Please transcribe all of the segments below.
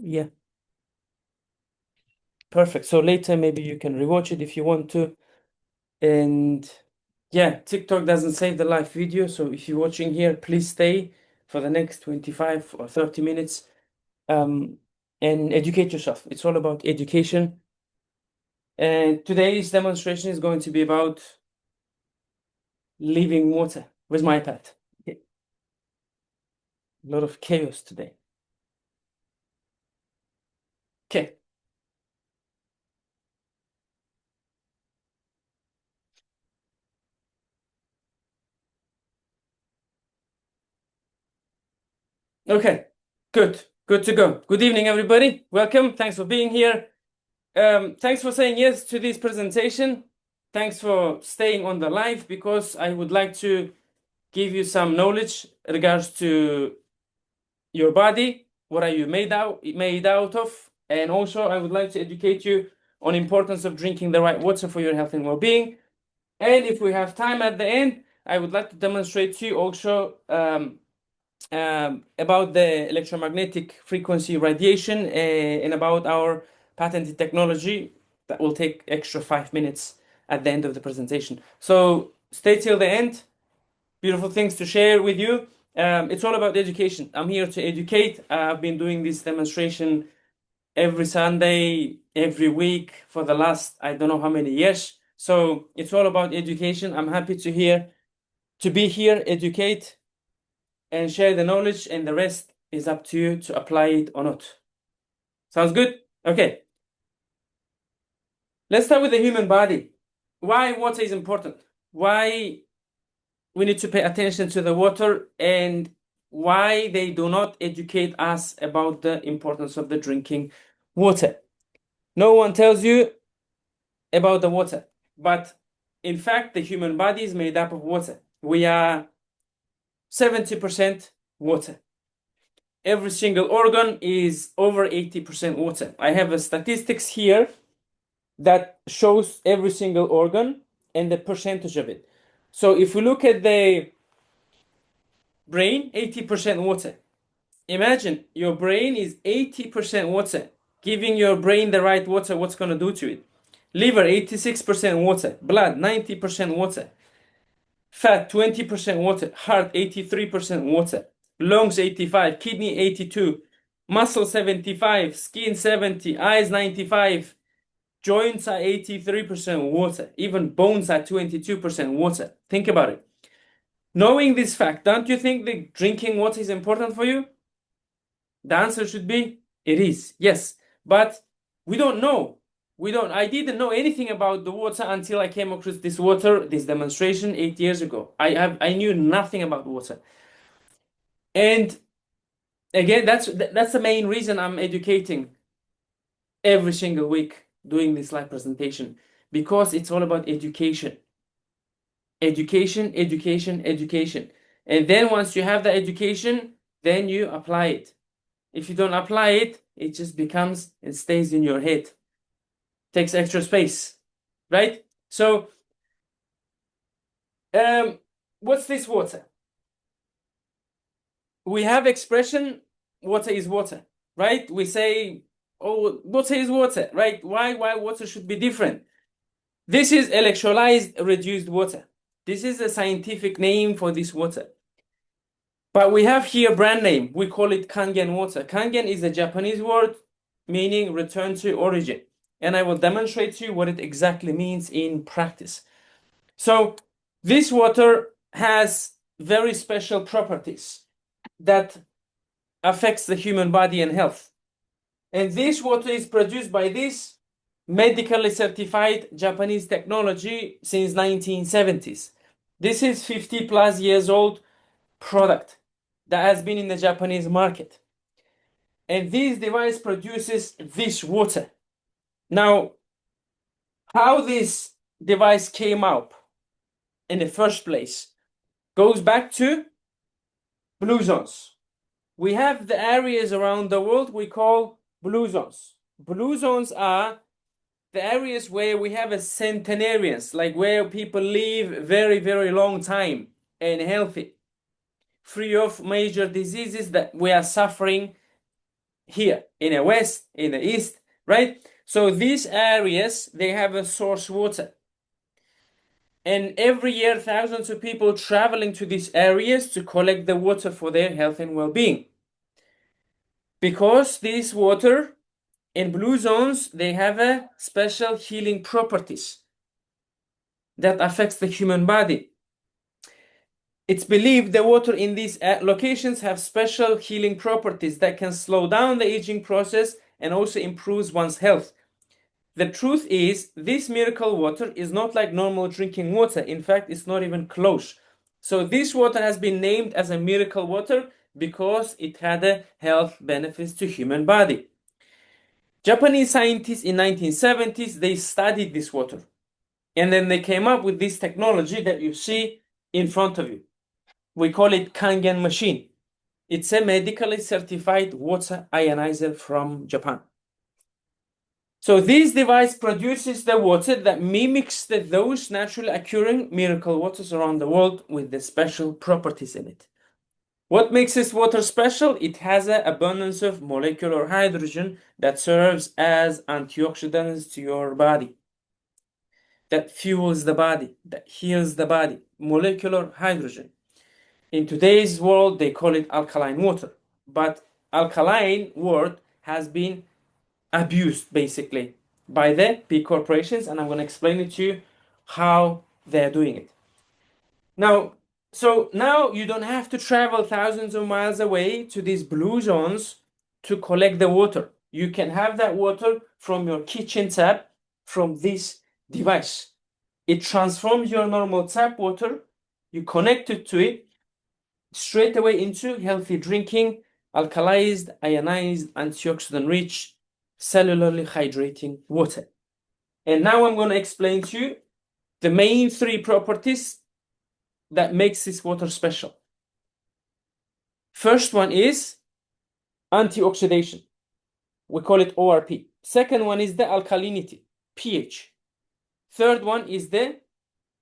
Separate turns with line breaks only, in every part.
Yeah. Perfect. So later, maybe you can rewatch it if you want to. And yeah, TikTok doesn't save the live video. So if you're watching here, please stay for the next 25 or 30 minutes and educate yourself. It's all about education. And today's demonstration is going to be about living water. Where's my iPad? Yeah. A lot of chaos today. Okay. Okay. Good. Good to go. Good evening, everybody. Welcome. Thanks for being here. Thanks for saying yes to this presentation. Thanks for staying on the live because I would like to give you some knowledge in regards to your body. What are you made out of? And also I would like to educate you on importance of drinking the right water for your health and well-being. And if we have time at the end, I would like to demonstrate to you also about the electromagnetic frequency radiation and about our patented technology that will take extra 5 minutes at the end of the presentation. So stay till the end. Beautiful things to share with you. It's all about education. I'm here to educate. I've been doing this demonstration every Sunday, every week for the last, I don't know how many years. So it's all about education. I'm happy to be here, educate, and share the knowledge, and the rest is up to you to apply it or not. Sounds good? Okay. Let's start with the human body. Why water is important? Why we need to pay attention to the water, and why they do not educate us about the importance of the drinking water. No one tells you about the water, but in fact, the human body is made up of water. We are 70% water. Every single organ is over 80% water. I have a statistics here that shows every single organ and the percentage of it. So if we look at the brain, 80% water. Imagine your brain is 80% water. Giving your brain the right water, what's going to do to it? Liver, 86% water. Blood, 90% water. Fat, 20% water. Heart, 83% water. Lungs, 85. Kidney, 82. Muscle, 75. Skin, 70. Eyes, 95. Joints are 83% water. Even bones are 22% water. Think about it. Knowing this fact, don't you think that drinking water is important for you? The answer should be, it is, yes. But we don't know. I didn't know anything about the water until I came across this demonstration 8 years ago. I knew nothing about water. And again, that's the main reason I'm educating every single week doing this live presentation, because it's all about education. Education, education, education. And then once you have the education, then you apply it. If you don't apply it, it just becomes and stays in your head. Takes extra space, right? So, what's this water? We have expression, water is water, right? We say, oh, water is water, right? Why water should be different? This is electrolyzed reduced water. This is a scientific name for this water. But we have here brand name. We call it Kangen Water. Kangen is a Japanese word meaning return to origin. And I will demonstrate to you what it exactly means in practice. So this water has very special properties that affects the human body and health. And this water is produced by this medically certified Japanese technology since 1970s. This is 50 plus years old product that has been in the Japanese market. And this device produces this water. Now, how this device came up in the first place goes back to blue zones. We have the areas around the world we call blue zones. Blue zones are the areas where we have a centenarians, like where people live very, very long time and healthy, free of major diseases that we are suffering here in the west, in the east, right? So these areas, they have a source water. And every year, thousands of people traveling to these areas to collect the water for their health and well-being. Because this water in blue zones, they have a special healing properties that affects the human body. It's believed the water in these locations have special healing properties that can slow down the aging process and also improves one's health. The truth is, this miracle water is not like normal drinking water. In fact, it's not even close. So this water has been named as a miracle water because it had a health benefits to human body. Japanese scientists in 1970s, they studied this water. And then they came up with this technology that you see in front of you. We call it Kangen machine. It's a medically certified water ionizer from Japan. So this device produces the water that mimics those naturally occurring miracle waters around the world with the special properties in it. What makes this water special? It has an abundance of molecular hydrogen that serves as antioxidants to your body, that fuels the body, that heals the body. Molecular hydrogen. In today's world, they call it alkaline water, but alkaline word has been abused basically by the big corporations, and I'm going to explain it to you how they're doing it. So now you don't have to travel thousands of miles away to these blue zones to collect the water. You can have that water from your kitchen tap from this device. It transforms your normal tap water, you connect it to it straight away into healthy drinking, alkalized, ionized, antioxidant-rich, cellularly hydrating water. And now I'm going to explain to you the main three properties that makes this water special. First one is antioxidation. We call it ORP. Second one is the alkalinity, pH. Third one is the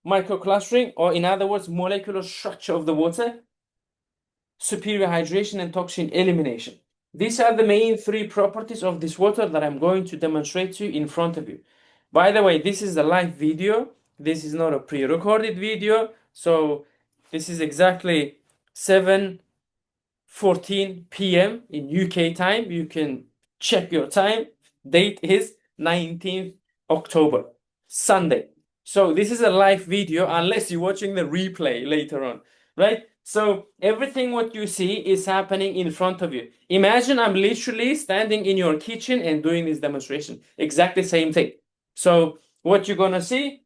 microclustering, or in other words, molecular structure of the water, superior hydration, and toxin elimination. These are the main three properties of this water that I'm going to demonstrate to you in front of you. By the way, this is a live video. This is not a pre-recorded video. So this is exactly 7:14 p.m. in UK time. You can check your time. Date is 19th October, Sunday. So this is a live video unless you're watching the replay later on, right? So everything what you see is happening in front of you. Imagine I'm literally standing in your kitchen and doing this demonstration. Exactly same thing. So what you're gonna see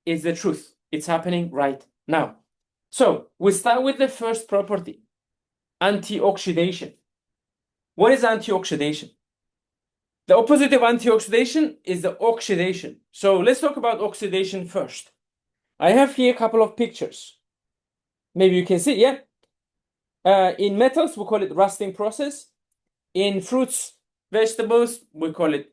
is the truth. It's happening right now. So we start with the first property, antioxidation. What is antioxidation? The opposite of antioxidation is the oxidation. So let's talk about oxidation first. I have here a couple of pictures. Maybe you can see, yeah? In metals, we call it rusting process. In fruits, vegetables, we call it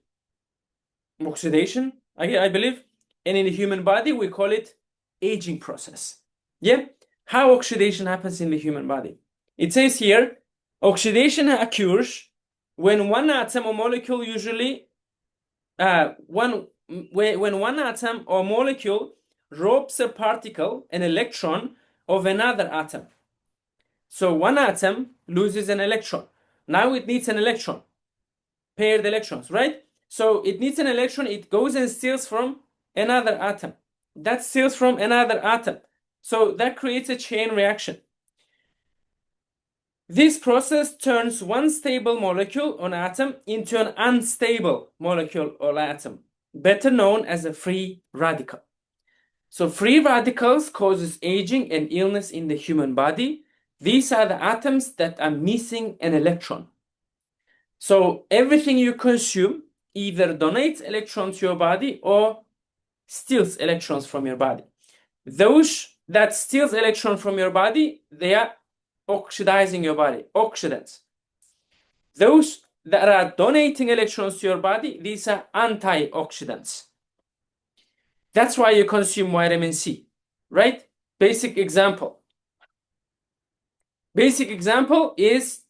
oxidation, I believe. And in the human body, we call it aging process. Yeah? How oxidation happens in the human body? It says here, oxidation occurs when one atom or molecule usually, when one atom or molecule robs a particle, an electron, of another atom. So one atom loses an electron. Now it needs an electron, paired electrons, right? So it needs an electron, it goes and steals from another atom. That steals from another atom. So that creates a chain reaction. This process turns one stable molecule or atom into an unstable molecule or atom, better known as a free radical. So free radicals causes aging and illness in the human body. These are the atoms that are missing an electron. So everything you consume either donates electrons to your body or steals electrons from your body. Those that steals electron from your body, they are oxidizing your body, oxidants. Those that are donating electrons to your body, these are antioxidants. That's why you consume vitamin C, right? Basic example. Basic example is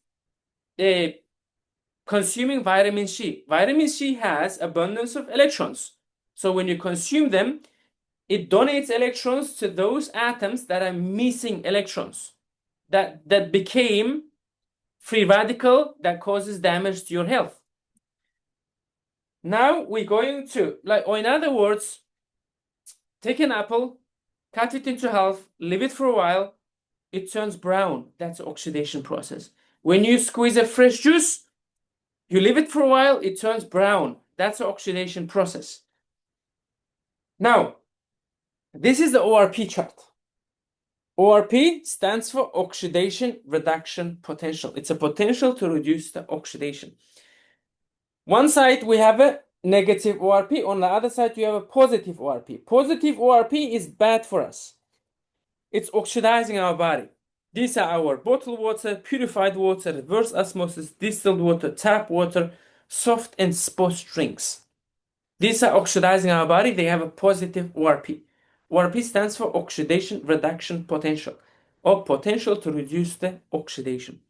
consuming vitamin C. Vitamin C has abundance of electrons. So when you consume them, it donates electrons to those atoms that are missing electrons, that became free radical that causes damage to your health. Now we're going to, or in other words, take an apple, cut it into half, leave it for a while, it turns brown. That's the oxidation process. When you squeeze a fresh juice, you leave it for a while, it turns brown. That's the oxidation process. Now, this is the ORP chart. ORP stands for oxidation reduction potential. It's a potential to reduce the oxidation. One side we have a negative ORP, on the other side you have a positive ORP. Positive ORP is bad for us. It's oxidizing our body. These are our bottled water, purified water, reverse osmosis, distilled water, tap water, soft and sports drinks. These are oxidizing our body. They have a positive ORP. ORP stands for oxidation reduction potential, or potential to reduce the oxidation.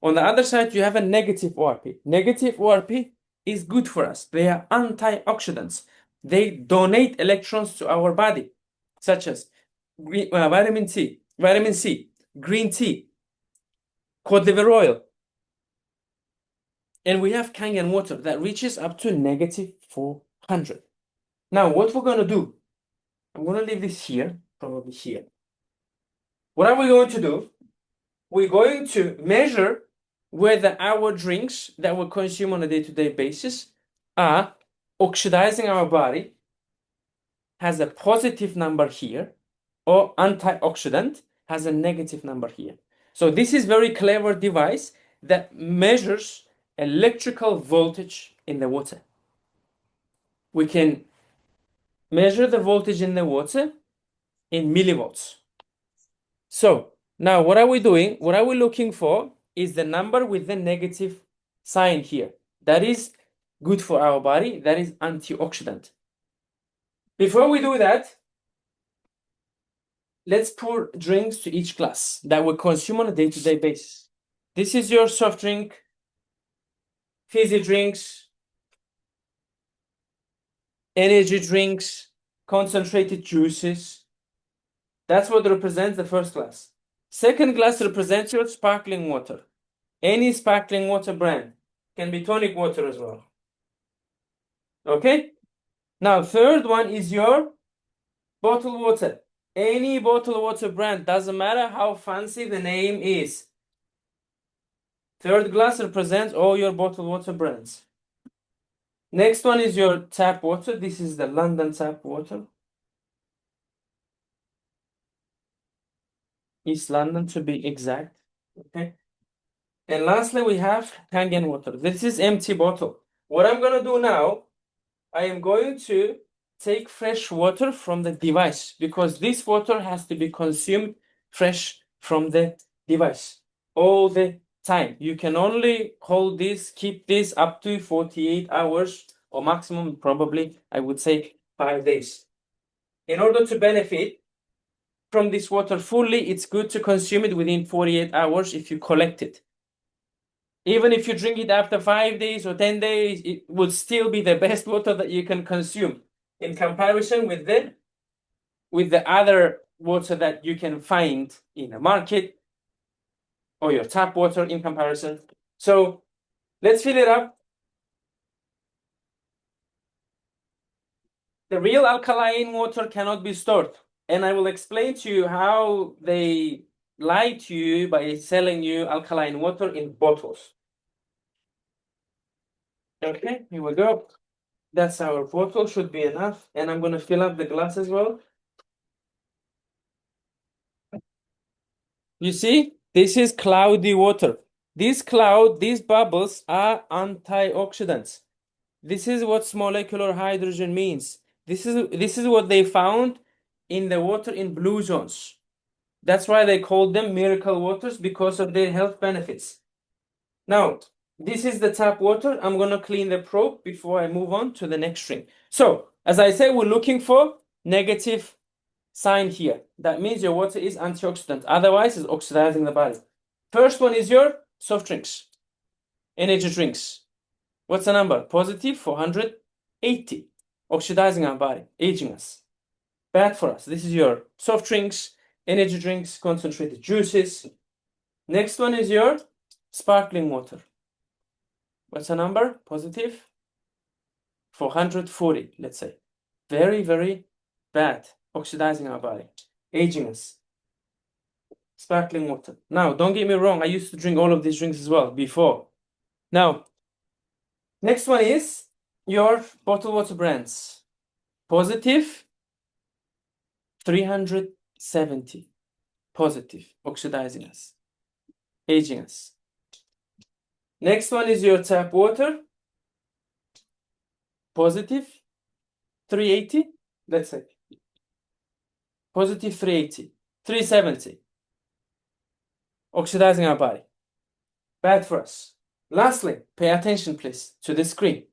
On the other side, you have a negative ORP. Negative ORP is good for us. They are antioxidants. They donate electrons to our body, such as vitamin C, green tea, cod liver oil. And we have Kangen water that reaches up to negative 400. Now, what we're going to do, I'm going to leave this here, probably here. What are we going to do? We're going to measure whether our drinks that we consume on a day-to-day basis are oxidizing our body, has a positive number here, or antioxidant has a negative number here. So this is very clever device that measures electrical voltage in the water. We can measure the voltage in the water in millivolts. So now what are we doing? What are we looking for is the number with the negative sign here. That is good for our body. That is antioxidant. Before we do that, let's pour drinks to each glass that we consume on a day-to-day basis. This is your soft drink, fizzy drinks, energy drinks, concentrated juices. That's what represents the first glass. Second glass represents your sparkling water. Any sparkling water brand. Can be tonic water as well. Okay? Now, third one is your bottled water. Any bottled water brand, doesn't matter how fancy the name is. Third glass represents all your bottled water brands. Next one is your tap water. This is the London tap water. East London to be exact. Okay. And lastly, we have Kangen water. This is empty bottle. What I'm going to do now, I am going to take fresh water from the device because this water has to be consumed fresh from the device all the time. You can only hold this, keep this up to 48 hours or maximum, probably, I would say 5 days. In order to benefit from this water fully, it's good to consume it within 48 hours if you collect it. Even if you drink it after 5 days or 10 days, it would still be the best water that you can consume in comparison with the other water that you can find in a market or your tap water in comparison. So let's fill it up. The real alkaline water cannot be stored. And I will explain to you how they lie to you by selling you alkaline water in bottles. Okay, here we go. That's our bottle, should be enough. And I'm going to fill up the glass as well. You see, this is cloudy water. These bubbles are antioxidants. This is what molecular hydrogen means. This is what they found in the water in blue zones. That's why they call them miracle waters, because of their health benefits. Now, this is the tap water. I'm going to clean the probe before I move on to the next string. So, as I say, we're looking for negative sign here. That means your water is antioxidant. Otherwise, it's oxidizing the body. First one is your soft drinks, energy drinks. What's the number? Positive 480. Oxidizing our body, aging us. Bad for us. This is your soft drinks, energy drinks, concentrated juices. Next one is your sparkling water. What's the number? Positive 440, let's say. Very, very bad. Oxidizing our body, aging us. Sparkling water. Now, don't get me wrong, I used to drink all of these drinks as well before. Now, next one is your bottled water brands. Positive 370. Positive, oxidizing us, aging us. Next one is your tap water. Positive 380, let's say. Positive 380, 370. Oxidizing our body. Bad for us. Lastly, pay attention, please, to the screen.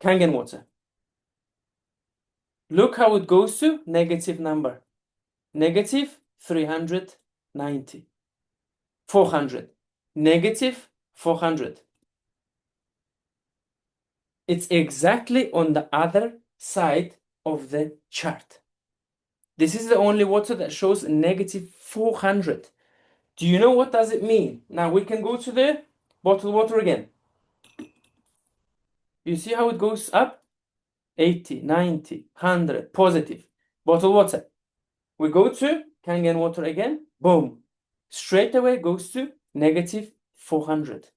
Kangen water. Look how it goes to negative number. Negative 390. 400. Negative 400. It's exactly on the other side of the chart. This is the only water that shows negative 400. Do you know what does it mean? Now we can go to the bottled water again. You see how it goes up? 80, 90, 100, positive. Bottled water. We go to Kangen water again. Boom. Straight away goes to negative 400.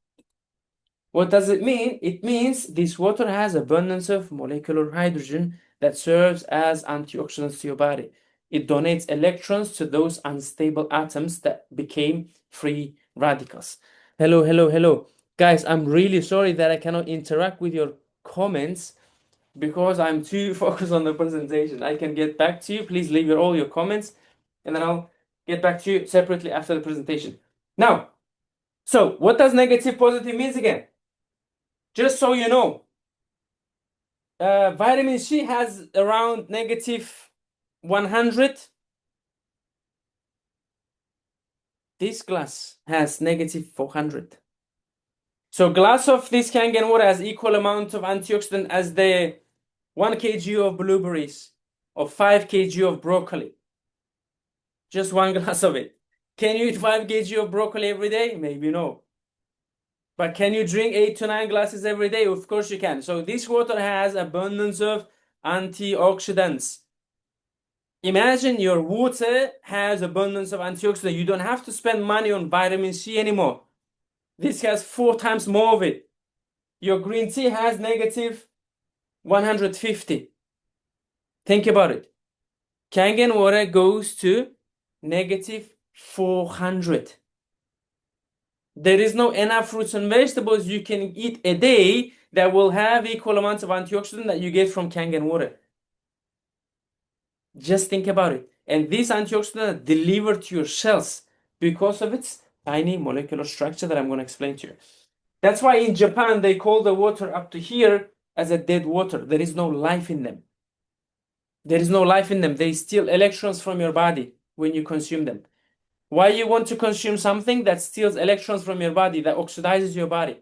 What does it mean? It means this water has abundance of molecular hydrogen that serves as antioxidants to your body. It donates electrons to those unstable atoms that became free radicals. Hello, hello, hello. Guys, I'm really sorry that I cannot interact with your comments because I'm too focused on the presentation. I can get back to you. Please leave all your comments and then I'll get back to you separately after the presentation. Now, so what does negative positive means again? Just so you know, vitamin C has around negative 100. This glass has negative 400. So glass of this Kangen water has equal amount of antioxidant as the 1 kg of blueberries or 5 kg of broccoli. Just one glass of it. Can you eat 5 kg of broccoli every day? Maybe no. But can you drink 8 to 9 glasses every day? Of course you can. So this water has abundance of antioxidants. Imagine your water has abundance of antioxidants. You don't have to spend money on vitamin C anymore. This has 4 times more of it. Your green tea has negative 150. Think about it. Kangen water goes to negative 400. There is no enough fruits and vegetables you can eat a day that will have equal amounts of antioxidant that you get from Kangen water. Just think about it. And these antioxidants are delivered to your cells because of its tiny molecular structure that I'm going to explain to you. That's why in Japan, they call the water up to here as a dead water. There is no life in them. There is no life in them. They steal electrons from your body when you consume them. Why you want to consume something that steals electrons from your body, that oxidizes your body?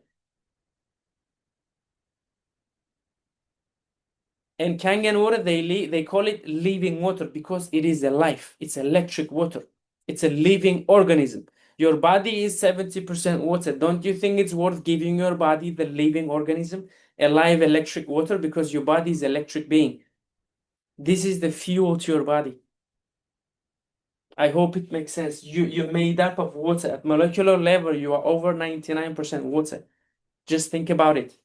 And Kangen water, they call it living water because it is alive. It's electric water. It's a living organism. Your body is 70% water. Don't you think it's worth giving your body, the living organism, a live electric water because your body is electric being? This is the fuel to your body. I hope it makes sense. You're made up of water. At molecular level, you are over 99% water. Just think about it.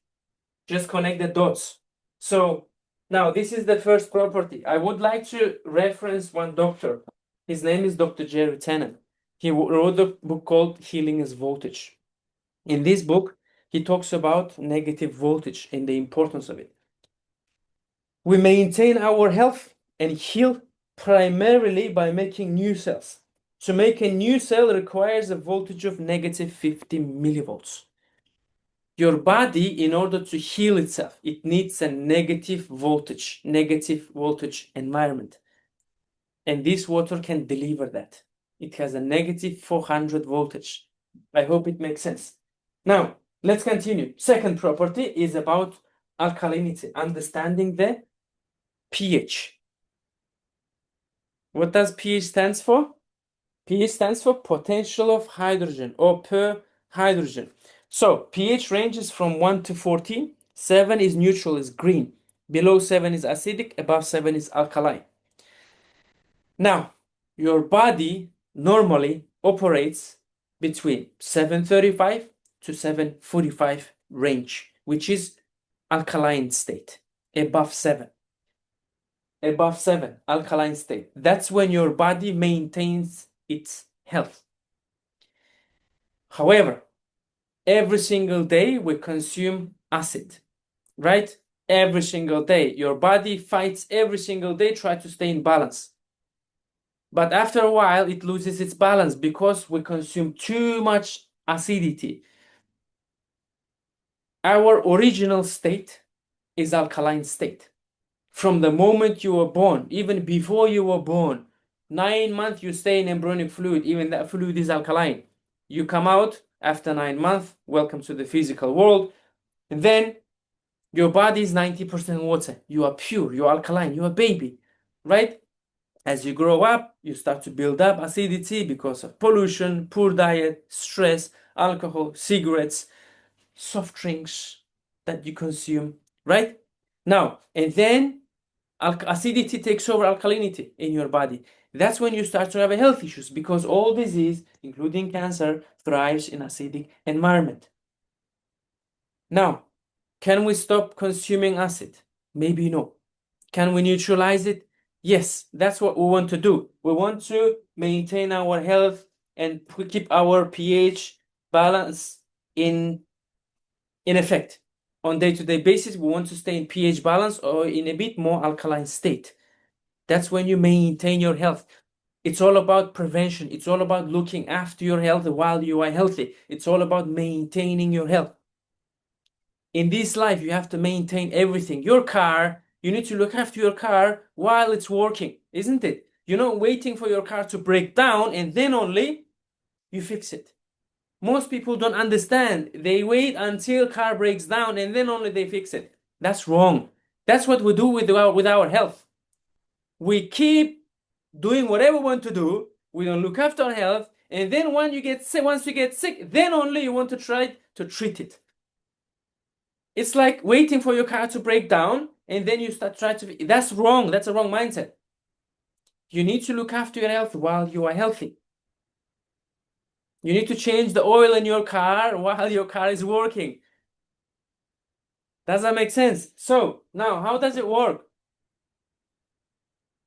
Just connect the dots. So now this is the first property. I would like to reference one doctor. His name is Dr. Jerry Tannen. He wrote a book called Healing is Voltage. In this book, he talks about negative voltage and the importance of it. We maintain our health and heal primarily by making new cells. To make a new cell requires a voltage of negative 50 millivolts. Your body, in order to heal itself, it needs a negative voltage environment. And this water can deliver that. It has a negative 400 voltage. I hope it makes sense. Now, Let's continue. Second property is about alkalinity, understanding the pH. What does pH stands for? pH stands for potential of hydrogen or per hydrogen. So pH ranges from 1 to 14. 7 is neutral, is green. Below 7 is acidic, above 7 is alkaline. Now, your body normally operates between 735 to 745 range, which is alkaline state, above 7. Above 7, alkaline state. That's when your body maintains its health. However, every single day we consume acid, right? Every single day. Your body fights every single day, try to stay in balance. But after a while, it loses its balance because we consume too much acidity. Our original state is alkaline state. From the moment you were born, even before you were born, 9 months you stay in embryonic fluid, even that fluid is alkaline. You come out after 9 months, welcome to the physical world, and then your body is 90% water. You are pure, you are alkaline, you are a baby, right? As you grow up, you start to build up acidity because of pollution, poor diet, stress, alcohol, cigarettes, soft drinks that you consume, right? Now, and then acidity takes over alkalinity in your body. That's when you start to have health issues because all disease, including cancer, thrives in acidic environment. Now, can we stop consuming acid? Maybe no. Can we neutralize it? Yes, that's what we want to do. We want to maintain our health and keep our pH balance in effect. On day-to-day basis, we want to stay in pH balance or in a bit more alkaline state. That's when you maintain your health. It's all about prevention. It's all about looking after your health while you are healthy. It's all about maintaining your health. In this life, you have to maintain everything. Your car, you need to look after your car while it's working, isn't it? You're not waiting for your car to break down and then only you fix it. Most people don't understand. They wait until car breaks down and then only they fix it. That's wrong. That's what we do with our health. We keep doing whatever we want to do. We don't look after our health. And then once you get sick, then only you want to try to treat it. It's like waiting for your car to break down and then you start trying to. That's wrong. That's a wrong mindset. You need to look after your health while you are healthy. You need to change the oil in your car while your car is working. Does that make sense? So now, how does it work?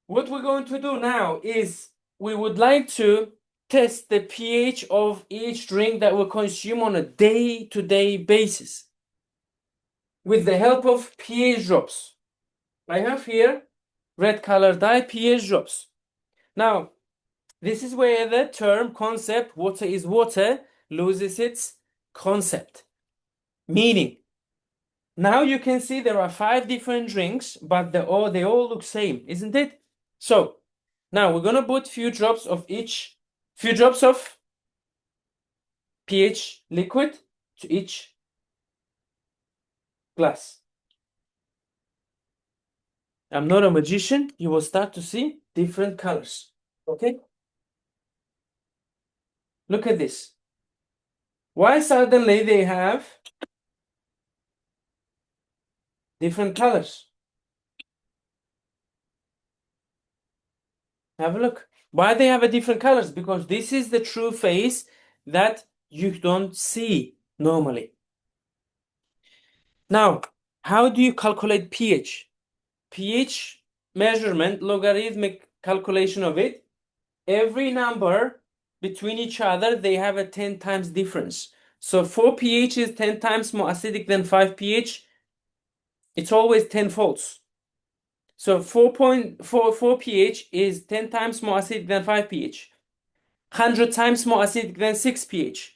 What we're going to do now is we would like to test the pH of each drink that we consume on a day-to-day basis with the help of pH drops. I have here red color dye pH drops. Now, this is where the term concept water is water loses its concept. Meaning, now you can see there are 5 different drinks, but they all look same, isn't it? So now we're gonna put few drops of pH liquid to each glass. I'm not a magician. You will start to see different colors. Okay? Look at this. Why suddenly they have different colors? Have a look. Why they have a different colors? Because this is the true phase that you don't see normally. Now, how do you calculate pH? pH measurement, logarithmic calculation of it, every number between each other, they have a 10 times difference. So 4 pH is 10 times more acidic than 5 pH. It's always 10 folds. So 4.44 pH is 10 times more acidic than 5 pH. 100 times more acidic than 6 pH.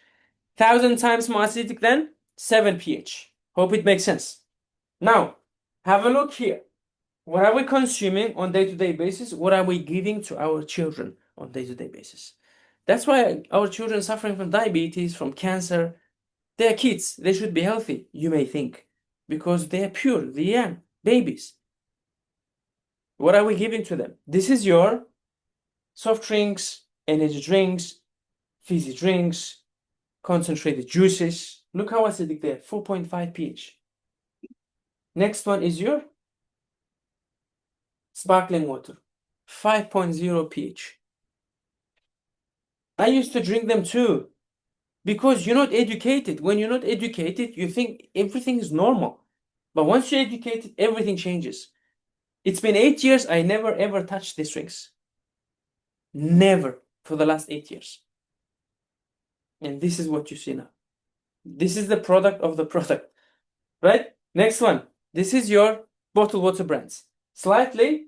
1,000 times more acidic than 7 pH. Hope it makes sense. Now, have a look here. What are we consuming on day-to-day basis? What are we giving to our children on day-to-day basis? That's why our children suffering from diabetes, from cancer, They are kids. They should be healthy, you may think, because they are pure. They are babies. What are we giving to them? This is your soft drinks, energy drinks, fizzy drinks, concentrated juices. Look how acidic they are, 4.5 pH. Next one is your sparkling water, 5.0 pH. I used to drink them too, because you're not educated. When you're not educated, you think everything is normal. But once you're educated, everything changes. It's been 8 years, I never ever touched these drinks. Never for the last 8 years. And this is what you see now. This is the product of the product, right? Next one. This is your bottled water brands. Slightly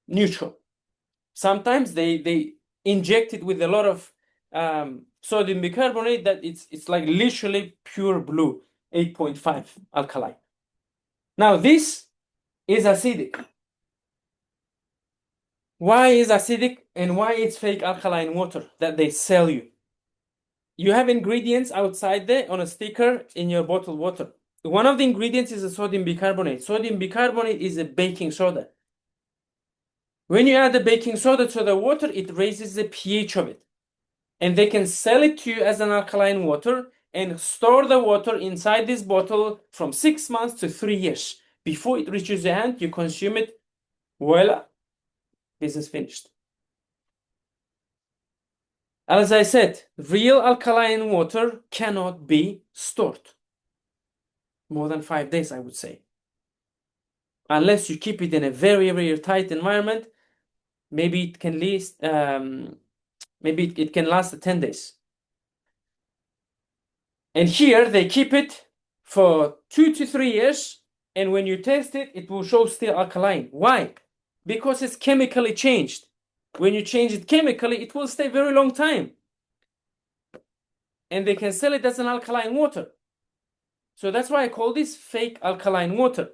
neutral. Sometimes they inject it with a lot of sodium bicarbonate that it's like literally pure blue, 8.5 alkaline. Now this is acidic. Why is acidic and why it's fake alkaline water that they sell you? You have ingredients outside there on a sticker in your bottled water. One of the ingredients is a sodium bicarbonate. Sodium bicarbonate is a baking soda. When you add the baking soda to the water, it raises the pH of it. And they can sell it to you as an alkaline water and store the water inside this bottle from 6 months to 3 years. Before it reaches your hand, you consume it. Voila, business finished. As I said, real alkaline water cannot be stored more than 5 days, I would say. Unless you keep it in a very, very tight environment, maybe it can last 10 days. And here they keep it for 2 to 3 years, and when you taste it, it will show still alkaline. Why? Because it's chemically changed. When you change it chemically, it will stay very long time. And they can sell it as an alkaline water. So that's why I call this fake alkaline water.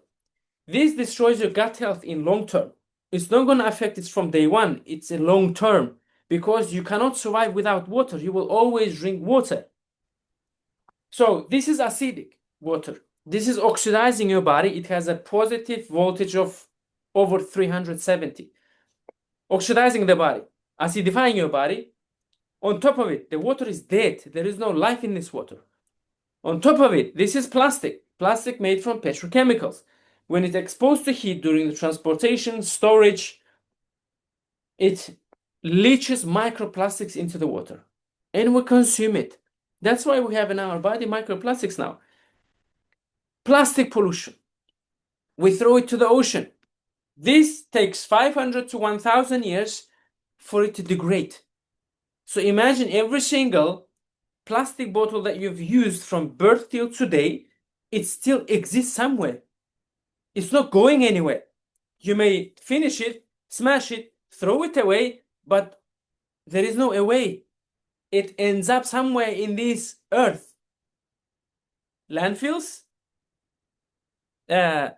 This destroys your gut health in long term. It's not going to affect it from day one. It's a long term because you cannot survive without water. You will always drink water. So this is acidic water. This is oxidizing your body. It has a positive voltage of over 370. Oxidizing the body, acidifying your body. On top of it, the water is dead. There is no life in this water. On top of it, this is plastic. Plastic made from petrochemicals. When it's exposed to heat during the transportation, storage, it leaches microplastics into the water. And we consume it. That's why we have in our body microplastics now. Plastic pollution. We throw it to the ocean. This takes 500 to 1,000 years for it to degrade. So imagine every single plastic bottle that you've used from birth till today, it still exists somewhere. It's not going anywhere. You may finish it, smash it, throw it away, but there is no away. It ends up somewhere in this earth. Landfills,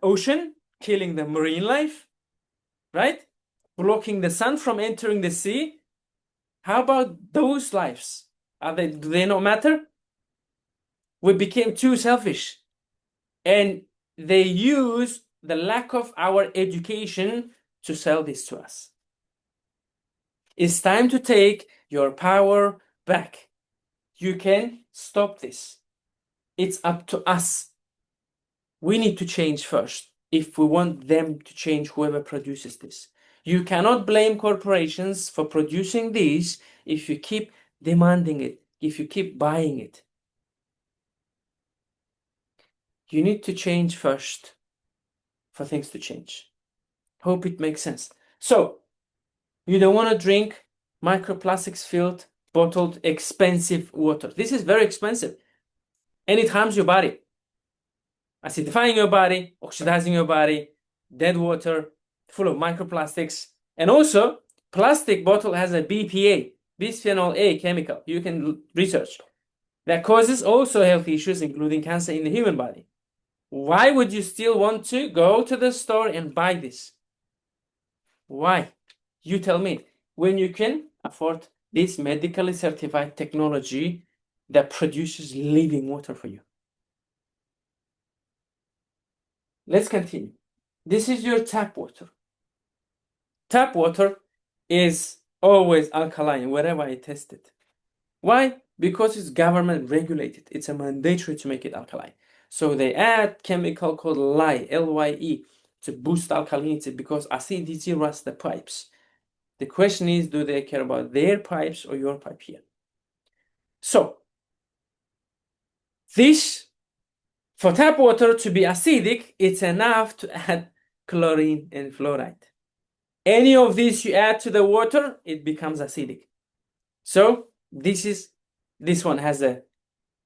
ocean, killing the marine life, right? Blocking the sun from entering the sea. How about those lives? Do they not matter? We became too selfish. And they use the lack of our education to sell this to us. It's time to take your power back. You can stop this. It's up to us. We need to change first if we want them to change, whoever produces this. You cannot blame corporations for producing these if you keep demanding it, if you keep buying it. You need to change first for things to change. Hope it makes sense. So, you don't want to drink microplastics filled, bottled, expensive water. This is very expensive and it harms your body. Acidifying your body, oxidizing your body, dead water, full of microplastics. And also, plastic bottle has a BPA, bisphenol A chemical. You can research. That causes also health issues, including cancer in the human body. Why would you still want to go to the store and buy this? Why? You tell me. When you can afford this medically certified technology that produces living water for you. let's continue. This is your tap water. Tap water is always alkaline wherever I test it. Why? Because it's government regulated. It's a mandatory to make it alkaline. So they add chemical called lye, Lye, to boost alkalinity because acidity rusts the pipes. The question is, do they care about their pipes or your pipe here? So this, for tap water to be acidic, it's enough to add chlorine and fluoride. Any of these you add to the water, it becomes acidic. So this one has a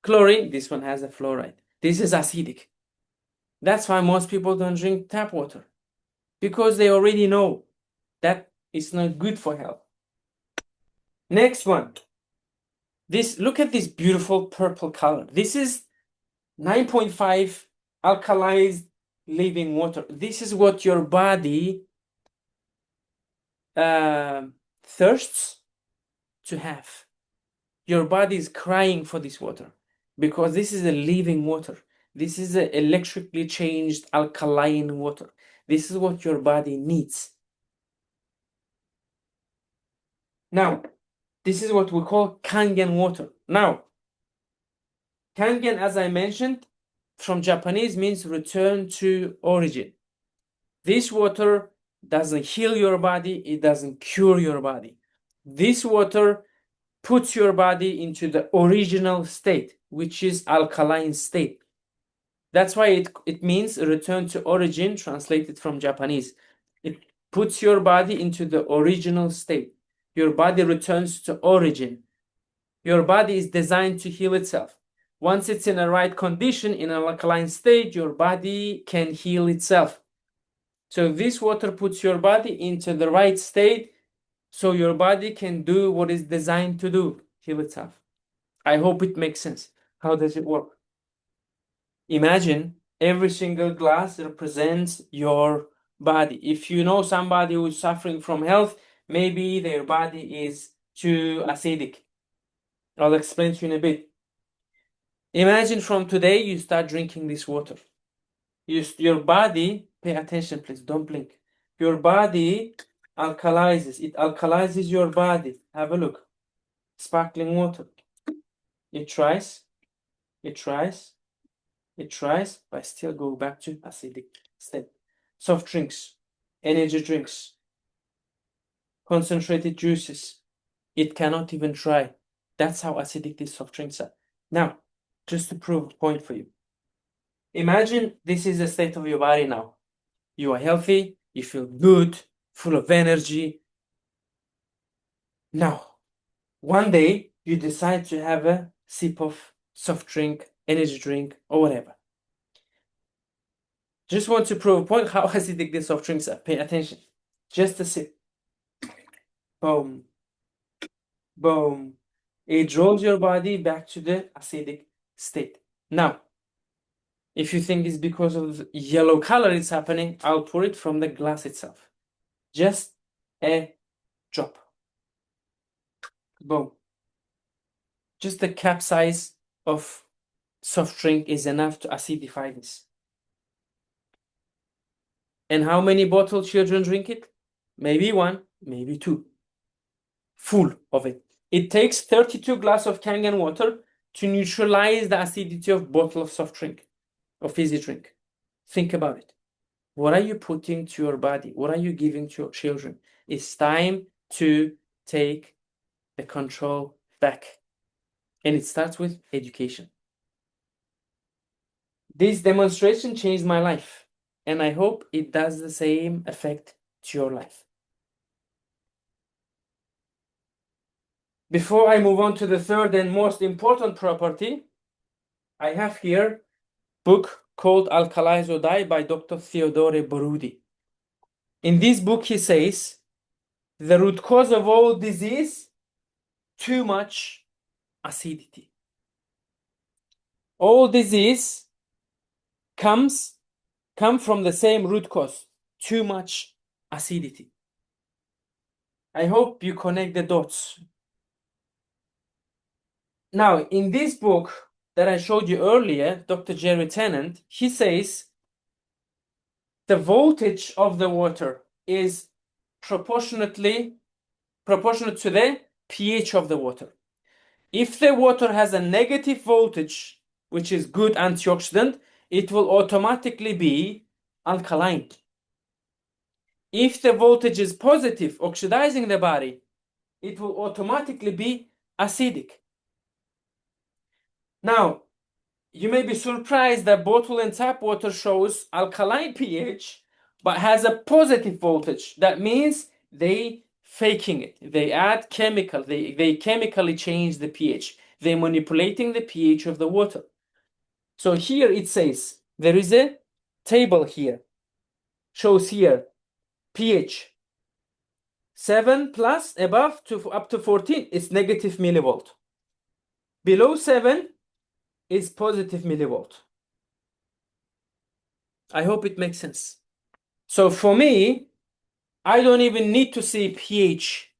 chlorine, this one has a fluoride. This is acidic. That's why most people don't drink tap water, because they already know that it's not good for health. Next one. Look at this beautiful purple color. This is 9.5 alkalized living water. This is what your body thirsts to have. Your body is crying for this water because this is a living water. This is an electrically changed alkaline water. This is what your body needs. Now, this is what we call Kangen water. Now, Kangen, as I mentioned, from Japanese means return to origin. This water doesn't heal your body, it doesn't cure your body. This water puts your body into the original state, which is alkaline state. That's why it means return to origin, translated from Japanese. It puts your body into the original state. Your body returns to origin. Your body is designed to heal itself. Once it's in a right condition, in an alkaline state, your body can heal itself. So this water puts your body into the right state so your body can do what it's designed to do, heal itself. I hope it makes sense. How does it work? Imagine every single glass represents your body. If you know somebody who is suffering from health, maybe their body is too acidic. I'll explain to you in a bit. Imagine from today you start drinking this water. Your body, pay attention please, don't blink. Your body alkalizes. It alkalizes your body. Have a look. Sparkling water. It tries, but still go back to acidic state. Soft drinks, energy drinks, concentrated juices. It cannot even try. That's how acidic these soft drinks are. Now, just to prove a point for you. Imagine this is the state of your body now. You are healthy, you feel good, full of energy. Now, one day you decide to have a sip of soft drink, energy drink, or whatever. Just want to prove a point how acidic these soft drinks are. Pay attention. Just a sip. Boom. Boom. It draws your body back to the acidic state. Now, if you think it's because of the yellow color it's happening, I'll pour it from the glass itself. Just a drop. Boom. Just the cap size of soft drink is enough to acidify this. And how many bottles children drink it? Maybe one, maybe two. Full of it. It takes 32 glasses of Kangen water to neutralize the acidity of bottle of soft drink or fizzy drink. Think about it. What are you putting to your body? What are you giving to your children? It's time to take the control back. And it starts with education. This demonstration changed my life, and I hope it does the same effect to your life. Before I move on to the third and most important property, I have here a book called Alkalize or Die by Dr. Theodore Borudi. In this book, he says, the root cause of all disease, too much acidity. All disease come from the same root cause, too much acidity. I hope you connect the dots. Now, in this book that I showed you earlier, Dr. Jerry Tennant, he says the voltage of the water is proportionate to the pH of the water. If the water has a negative voltage, which is good antioxidant, it will automatically be alkaline. If the voltage is positive, oxidizing the body, it will automatically be acidic. Now, you may be surprised that bottled and tap water shows alkaline pH, but has a positive voltage. That means they faking it. They add chemical. They chemically change the pH. They're manipulating the pH of the water. So here it says, there is a table here. Shows here pH 7 plus above to up to 14 is negative millivolt. Below 7 is positive millivolt. I hope it makes sense. So for me, I don't even need to see pH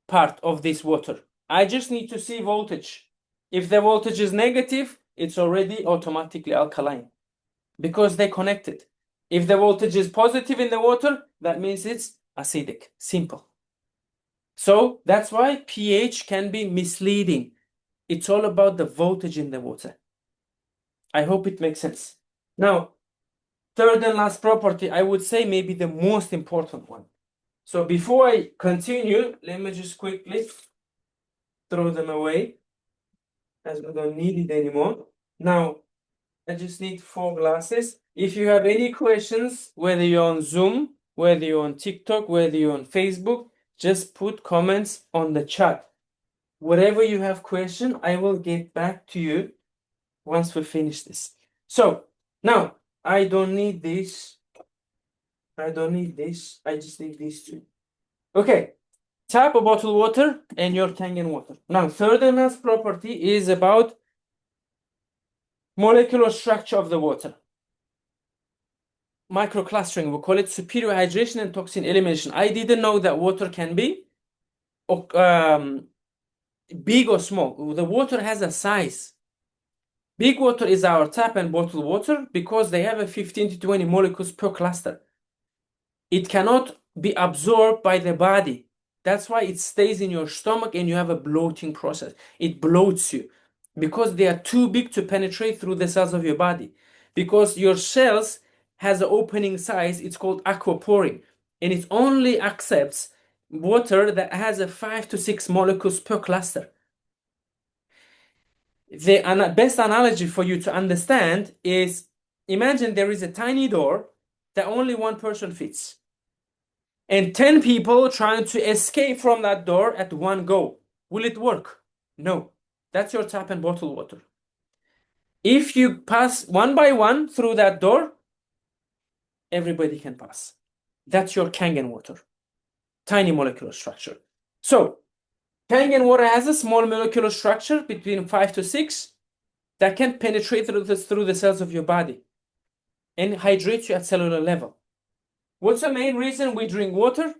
part of this water. I just need to see voltage. If the voltage is negative, it's already automatically alkaline because they connected. If the voltage is positive in the water, that means it's acidic. Simple. So that's why pH can be misleading. It's all about the voltage in the water. I hope it makes sense. Now, third and last property, I would say maybe the most important one. So before I continue, let me just quickly throw them away as we don't need it anymore. Now, I just need 4 glasses. If you have any questions, whether you're on Zoom, whether you're on TikTok, whether you're on Facebook, just put comments on the chat. Whatever you have question, I will get back to you once we finish this. So now I don't need this. I don't need this. I just need these two. Okay. Tap or bottled water and your Kangen water. Now, third and last property is about molecular structure of the water. Microclustering, we call it superior hydration and toxin elimination. I didn't know that water can be big or small. The water has a size. Big water is our tap and bottled water because they have a 15 to 20 molecules per cluster. It cannot be absorbed by the body. That's why it stays in your stomach and you have a bloating process. It bloats you because they are too big to penetrate through the cells of your body. Because your cells has an opening size, it's called aquaporin, and it only accepts water that has a 5 to 6 molecules per cluster. The best analogy for you to understand is, imagine there is a tiny door that only one person fits, and 10 people trying to escape from that door at one go. Will it work? No. That's your tap and bottled water. If you pass one by one through that door, everybody can pass. That's your Kangen water. Tiny molecular structure. So, Kangen water has a small molecular structure between 5 to 6 that can penetrate through the cells of your body and hydrate you at cellular level. What's the main reason we drink water?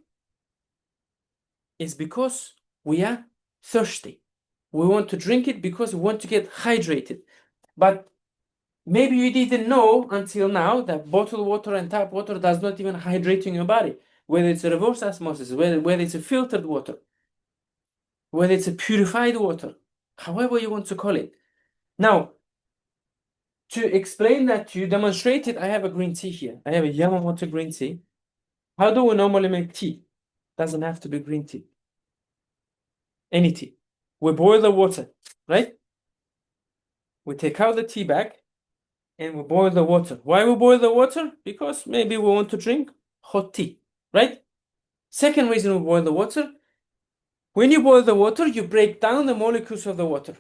Is because we are thirsty. We want to drink it because we want to get hydrated. But maybe you didn't know until now that bottled water and tap water does not even hydrate in your body. Whether it's a reverse osmosis, whether it's a filtered water, whether it's a purified water, however you want to call it. Now, to explain that to you, demonstrate it, I have a green tea here. I have a Yamamoto green tea. How do we normally make tea? Doesn't have to be green tea. Any tea. We boil the water, right? We take out the tea bag and we boil the water. Why we boil the water? Because maybe we want to drink hot tea, right? Second reason we boil the water, when you boil the water, you break down the molecules of the water.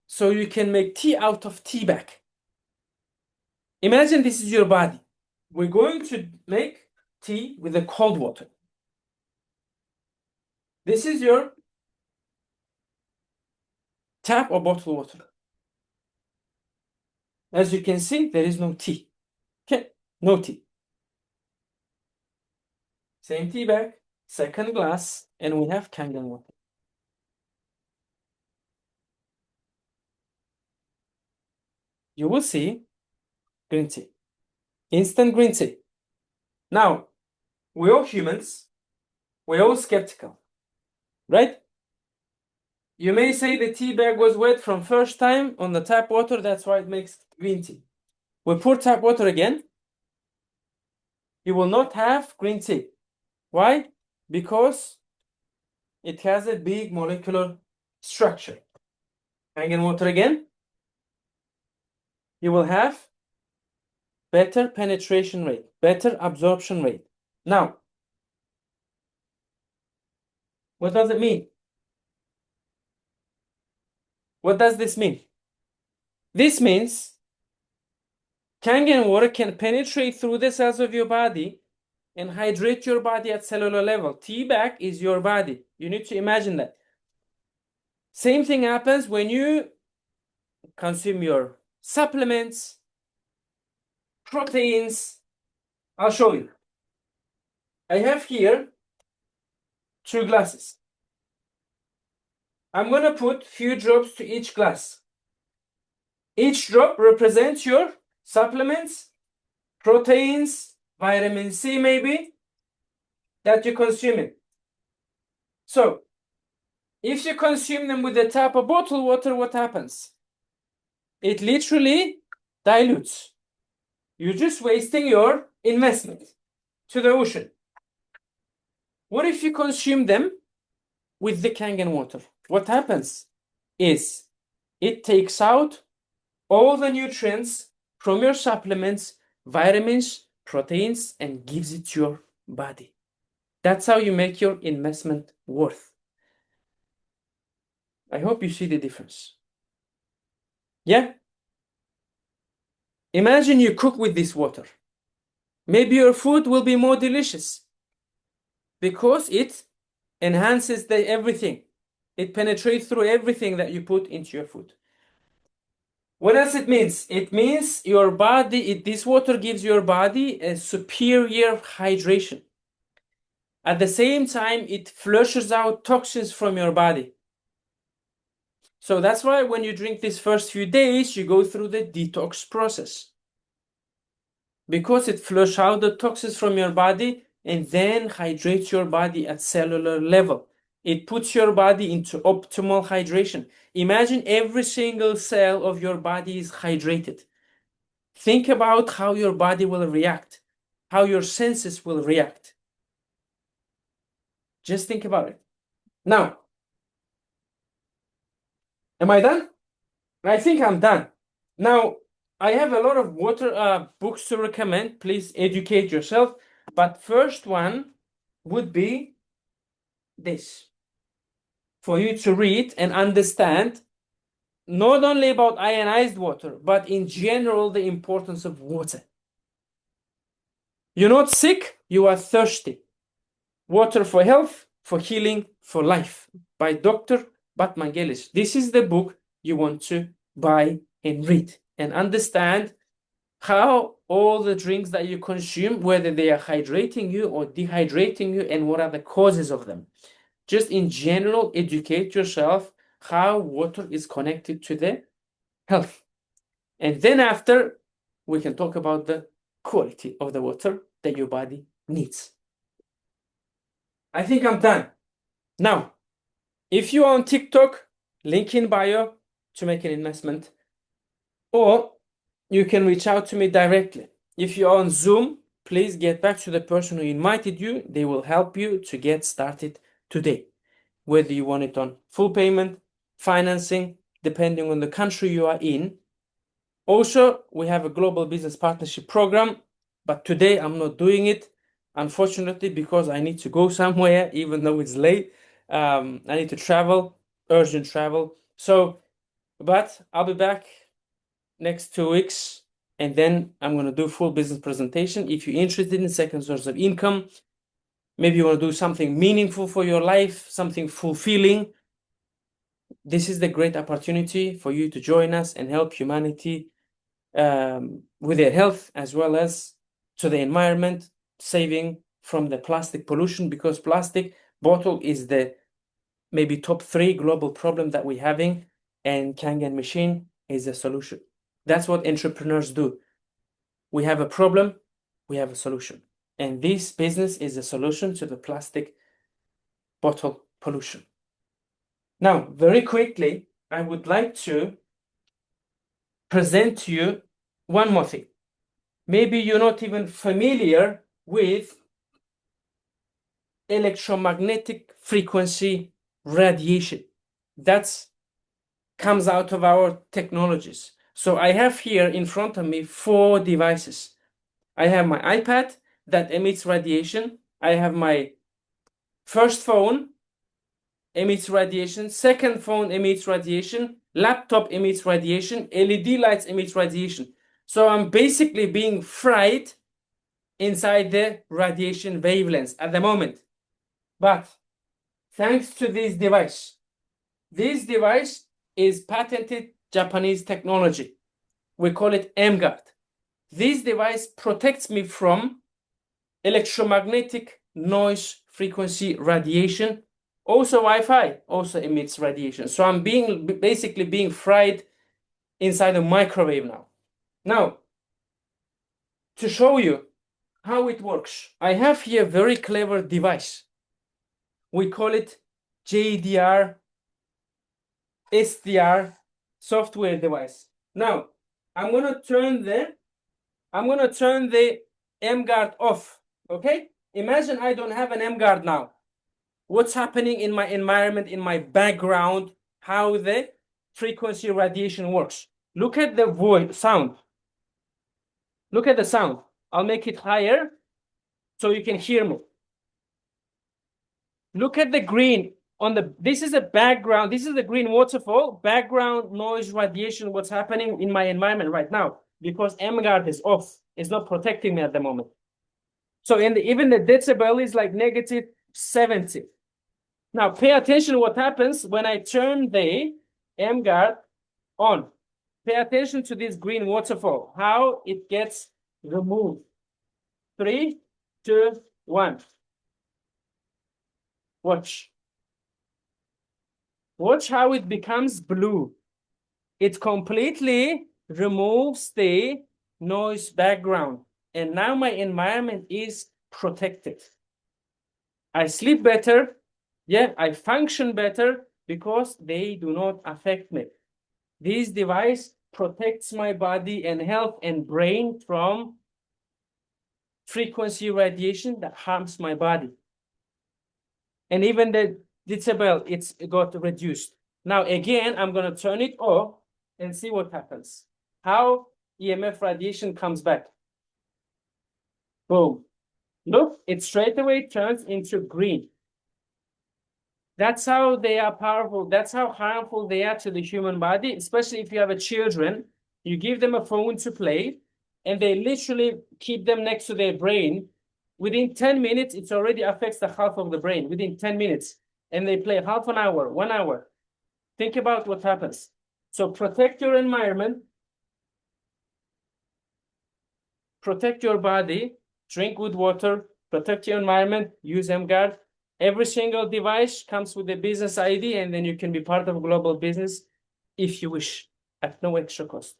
So you can make tea out of tea bag. Imagine this is your body. We're going to make tea with the cold water. This is your tap or bottled water. As you can see, there is no tea. Okay, no tea. Same tea bag, second glass, and we have Kangen water. You will see green tea. Instant green tea. Now, we're all humans, we're all skeptical, right? You may say the tea bag was wet from first time on the tap water, that's why it makes green tea. We pour tap water again, you will not have green tea. Why? Because it has a big molecular structure. Kangen water again, you will have better penetration rate, better absorption rate. Now, what does it mean? What does this mean? This means Kangen water can penetrate through the cells of your body and hydrate your body at cellular level. Tea bag is your body. You need to imagine that. Same thing happens when you consume your supplements, proteins. I'll show you. I have here 2 glasses. I'm going to put few drops to each glass. Each drop represents your supplements, proteins, vitamin C maybe, that you're consuming. So, if you consume them with a tap of bottled water, what happens? It literally dilutes. You're just wasting your investment to the ocean. What if you consume them with the Kangen water? What happens is it takes out all the nutrients from your supplements, vitamins, proteins, and gives it to your body. That's how you make your investment worth. I hope you see the difference. Yeah? Imagine you cook with this water. Maybe your food will be more delicious because it enhances everything. It penetrates through everything that you put into your food. What else it means? It means your body, this water gives your body a superior hydration. At the same time, it flushes out toxins from your body. So that's why when you drink these first few days, you go through the detox process. Because it flushes out the toxins from your body and then hydrates your body at cellular level. It puts your body into optimal hydration. Imagine every single cell of your body is hydrated. Think about how your body will react, how your senses will react. Just think about it. Now, am I done? I think I'm done. Now, I have a lot of water books to recommend. Please educate yourself. But first one would be this. For you to read and understand not only about ionized water, but in general, the importance of water. You're not sick, you are thirsty. Water for health, for healing, for life. By Dr. Batman Gelis. This is the book you want to buy and read and understand how all the drinks that you consume, whether they are hydrating you or dehydrating you, and what are the causes of them. Just in general, educate yourself how water is connected to the health. And then after, we can talk about the quality of the water that your body needs. I think I'm done. Now, if you are on TikTok, link in bio to make an investment, or you can reach out to me directly. If you're on Zoom, please get back to the person who invited you. They will help you to get started today. Whether you want it on full payment, financing, depending on the country you are in. Also, we have a global business partnership program, but today I'm not doing it, unfortunately, because I need to go somewhere, even though it's late. I need to travel, urgent travel. So, but I'll be back next 2 weeks, and then I'm going to do full business presentation. If you're interested in second source of income, maybe you want to do something meaningful for your life, something fulfilling, this is the great opportunity for you to join us and help humanity with their health, as well as to the environment, saving from the plastic pollution, because plastic bottle is the maybe top 3 global problem that we're having, and Kangen machine is a solution. That's what entrepreneurs do. We have a problem, we have a solution. And this business is a solution to the plastic bottle pollution. Now, very quickly, I would like to present to you one more thing. Maybe you're not even familiar with electromagnetic frequency radiation. That comes out of our technologies. So I have here in front of me 4 devices. I have my iPad that emits radiation. I have my first phone emits radiation. Second phone emits radiation. Laptop emits radiation. LED lights emit radiation. So I'm basically being fried inside the radiation wavelengths at the moment. But thanks to this device is patented Japanese technology. We call it MGuard. This device protects me from electromagnetic noise frequency radiation. Also Wi-Fi also emits radiation. So I'm basically being fried inside a microwave now. Now, to show you how it works, I have here a very clever device. We call it JDR SDR software device. Now, I'm gonna turn the MGuard off. Okay? Imagine I don't have an MGuard now. What's happening in my environment, in my background, how the frequency radiation works. Look at the sound. Look at the sound. I'll make it higher so you can hear me. Look at the green on this is a background, this is the green waterfall, background noise radiation, what's happening in my environment right now, because MGuard is off. It's not protecting me at the moment. So even the decibel is like -70. Now pay attention what happens when I turn the MGuard on. Pay attention to this green waterfall, how it gets removed. 3, 2, 1. Watch. Watch how it becomes blue. It completely removes the noise background. And now my environment is protected. I sleep better. Yeah, I function better because they do not affect me. This device protects my body and health and brain from frequency radiation that harms my body. And even the decibel, it's got reduced. Now, again, I'm going to turn it off and see what happens. How EMF radiation comes back. Boom. Look, it straight away turns into green. That's how they are powerful. That's how harmful they are to the human body, especially if you have a children. You give them a phone to play, and they literally keep them next to their brain. Within 10 minutes, it already affects the half of the brain, within 10 minutes. And they play half an hour, 1 hour. Think about what happens. So protect your environment, protect your body, drink good water, protect your environment, use MGuard. Every single device comes with a business ID, and then you can be part of a global business if you wish, at no extra cost.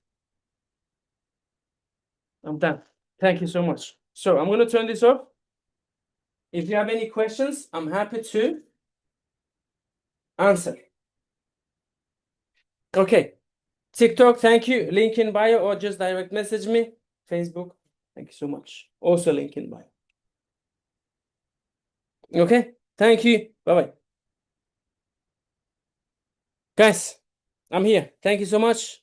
I'm done. Thank you so much. So I'm going to turn this off. If you have any questions, I'm happy to answer. Okay. TikTok, thank you. Link in bio, or just direct message me. Facebook, thank you so much. Also link in bio. Okay. Thank you. Bye-bye. Guys, I'm here. Thank you so much.